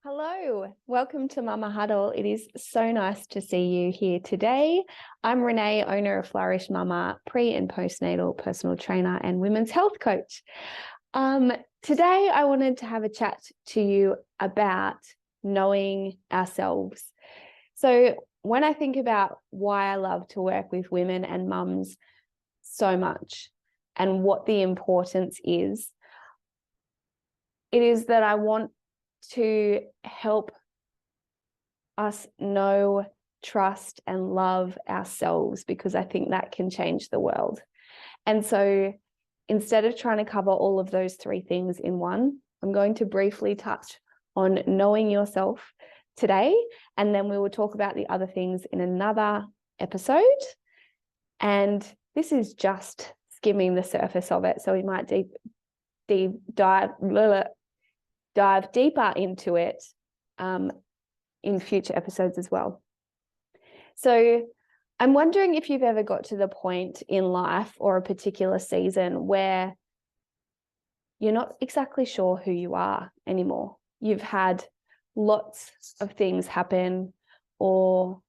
Hello, welcome to Mama Huddle. It is so nice to see you here today. I'm Renee, owner of Flourish Mama, pre and postnatal personal trainer and women's health coach. Today I wanted to have a chat to you about knowing ourselves. So when I think about why I love to work with women and mums so much and what the importance is, it is that I want to help us know, trust, and love ourselves, because I think that can change the world. And so instead of trying to cover all of those three things in one, I'm going to briefly touch on knowing yourself today, and then we will talk about the other things in another episode. And this is just skimming the surface of it, so we might dive deeper into it in future episodes as well. So I'm wondering if you've ever got to the point in life or a particular season where you're not exactly sure who you are anymore. You've had lots of things happen or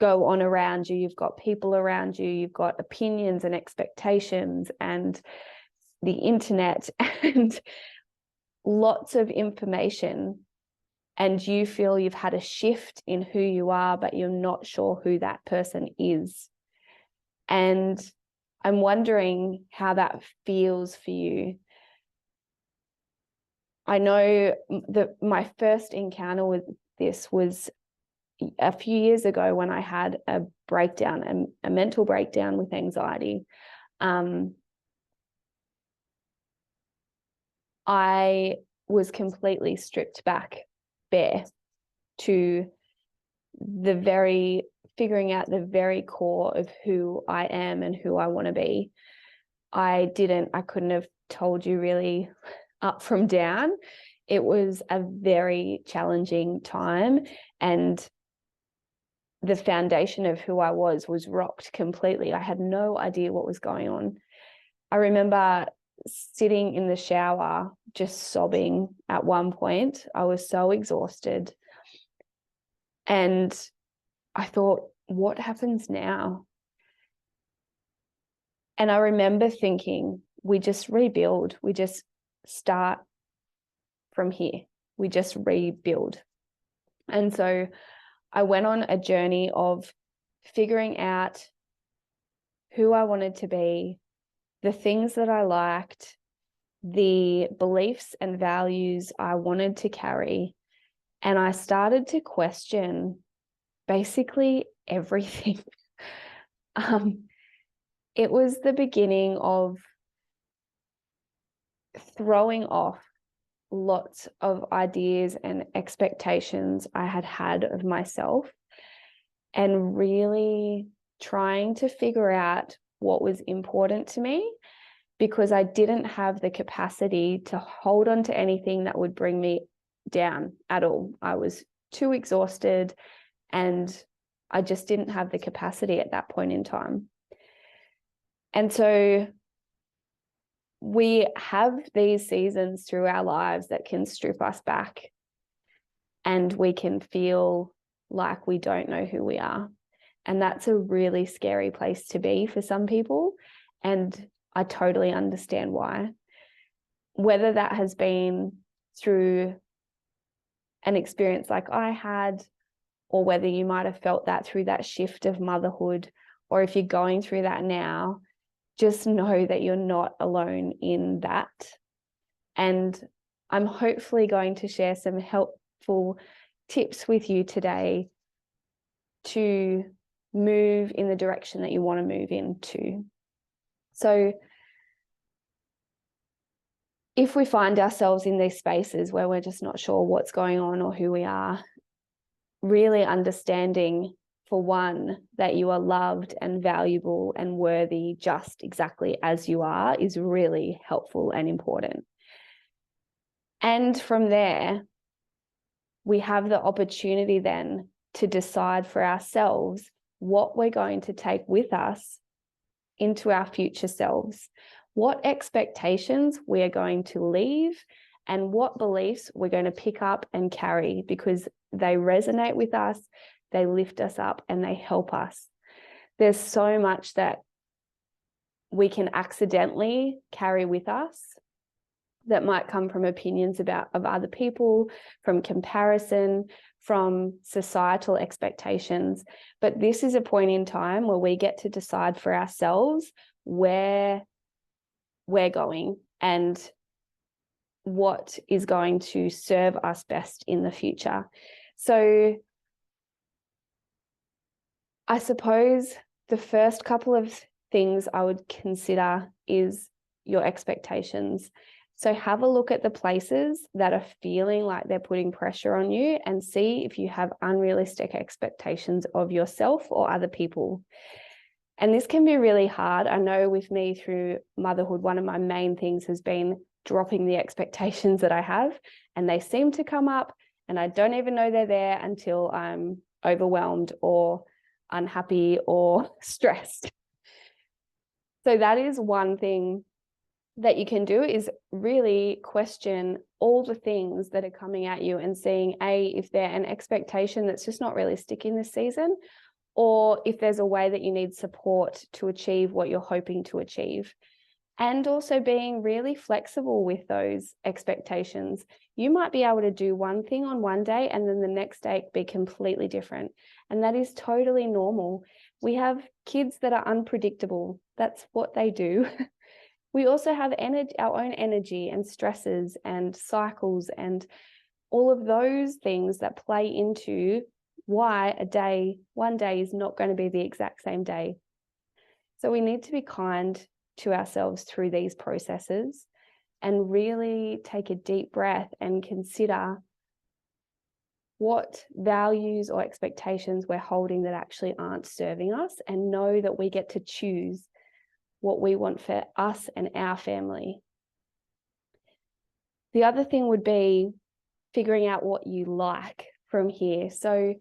go on around you. You've got people around you. You've got opinions and expectations and the internet and lots of information, and you feel you've had a shift in who you are, but you're not sure who that person is. And I'm wondering how that feels for you. I know that my first encounter with this was a few years ago when I had a breakdown, a mental breakdown with anxiety. I was completely stripped back bare to figuring out the very core of who I am and who I want to be. I couldn't have told you really up from down. It was a very challenging time, and the foundation of who I was rocked completely. I had no idea what was going on. I remember sitting in the shower just sobbing at one point. I was so exhausted, and I thought, what happens now? And I remember thinking, we just rebuild. We just start from here. We just rebuild. And so I went on a journey of figuring out who I wanted to be, the things that I liked, the beliefs and values I wanted to carry. And I started to question basically everything. It was the beginning of throwing off lots of ideas and expectations I had of myself, and really trying to figure out what was important to me, because I didn't have the capacity to hold on to anything that would bring me down at all. I was too exhausted, and I just didn't have the capacity at that point in time. And so we have these seasons through our lives that can strip us back, and we can feel like we don't know who we are. And that's a really scary place to be for some people. And I totally understand why. Whether that has been through an experience like I had, or whether you might have felt that through that shift of motherhood, or if you're going through that now, just know that you're not alone in that. And I'm hopefully going to share some helpful tips with you today to move in the direction that you want to move into. So if we find ourselves in these spaces where we're just not sure what's going on or who we are, really understanding, for one, that you are loved and valuable and worthy just exactly as you are is really helpful and important. And from there, we have the opportunity then to decide for ourselves what we're going to take with us into our future selves, what expectations we are going to leave, and what beliefs we're going to pick up and carry, because they resonate with us, they lift us up, and they help us. There's so much that we can accidentally carry with us that might come from opinions of other people, from comparison, from societal expectations. But this is a point in time where we get to decide for ourselves where we're going and what is going to serve us best in the future. So I suppose the first couple of things I would consider is your expectations. So have a look at the places that are feeling like they're putting pressure on you and see if you have unrealistic expectations of yourself or other people. And this can be really hard. I know with me through motherhood, one of my main things has been dropping the expectations that I have, and they seem to come up and I don't even know they're there until I'm overwhelmed or unhappy or stressed. So that is one thing that you can do, is really question all the things that are coming at you and seeing, if they're an expectation that's just not realistic in this season, or if there's a way that you need support to achieve what you're hoping to achieve. And also being really flexible with those expectations. You might be able to do one thing on one day and then the next day be completely different. And that is totally normal. We have kids that are unpredictable. That's what they do. We also have our own energy and stresses and cycles and all of those things that play into why one day is not going to be the exact same day. So we need to be kind to ourselves through these processes and really take a deep breath and consider what values or expectations we're holding that actually aren't serving us, and know that we get to choose what we want for us and our family. The other thing would be figuring out what you like from here. So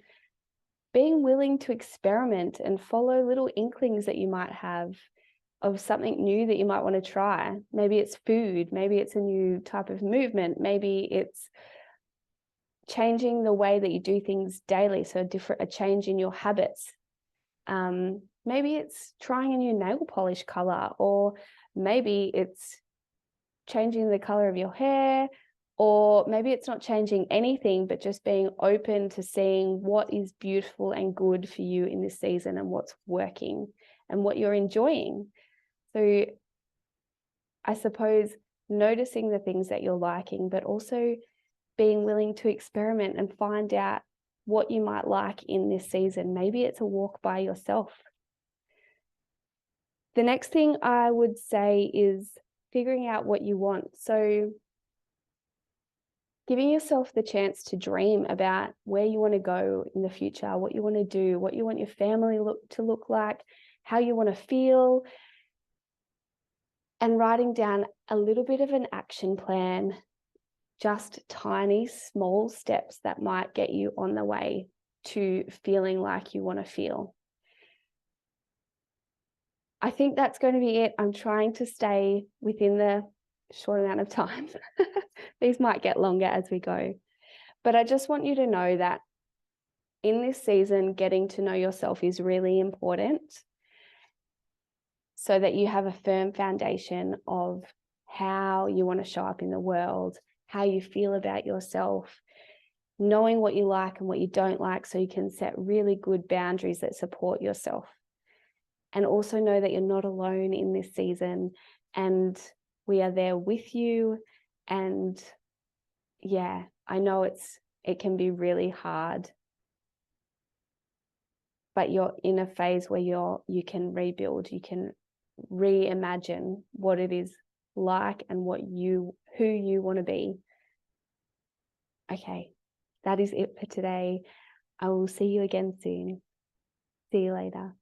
being willing to experiment and follow little inklings that you might have of something new that you might want to try. Maybe it's food, maybe it's a new type of movement, maybe it's changing the way that you do things daily, so a change in your habits. Maybe it's trying a new nail polish color, or maybe it's changing the color of your hair, or maybe it's not changing anything, but just being open to seeing what is beautiful and good for you in this season and what's working and what you're enjoying. So I suppose noticing the things that you're liking, but also being willing to experiment and find out what you might like in this season. Maybe it's a walk by yourself. The next thing I would say is figuring out what you want. So giving yourself the chance to dream about where you want to go in the future, what you want to do, what you want your family to look like, how you want to feel, and writing down a little bit of an action plan, just tiny, small steps that might get you on the way to feeling like you want to feel. I think that's going to be it. I'm trying to stay within the short amount of time. These might get longer as we go. But I just want you to know that in this season, getting to know yourself is really important, so that you have a firm foundation of how you want to show up in the world, how you feel about yourself, knowing what you like and what you don't like, so you can set really good boundaries that support yourself. And also know that you're not alone in this season, and we are there with you. And yeah, I know it can be really hard, but you're in a phase where you can rebuild, you can reimagine what it is like and who you want to be. Okay, that is it for today. I will see you again soon. See you later.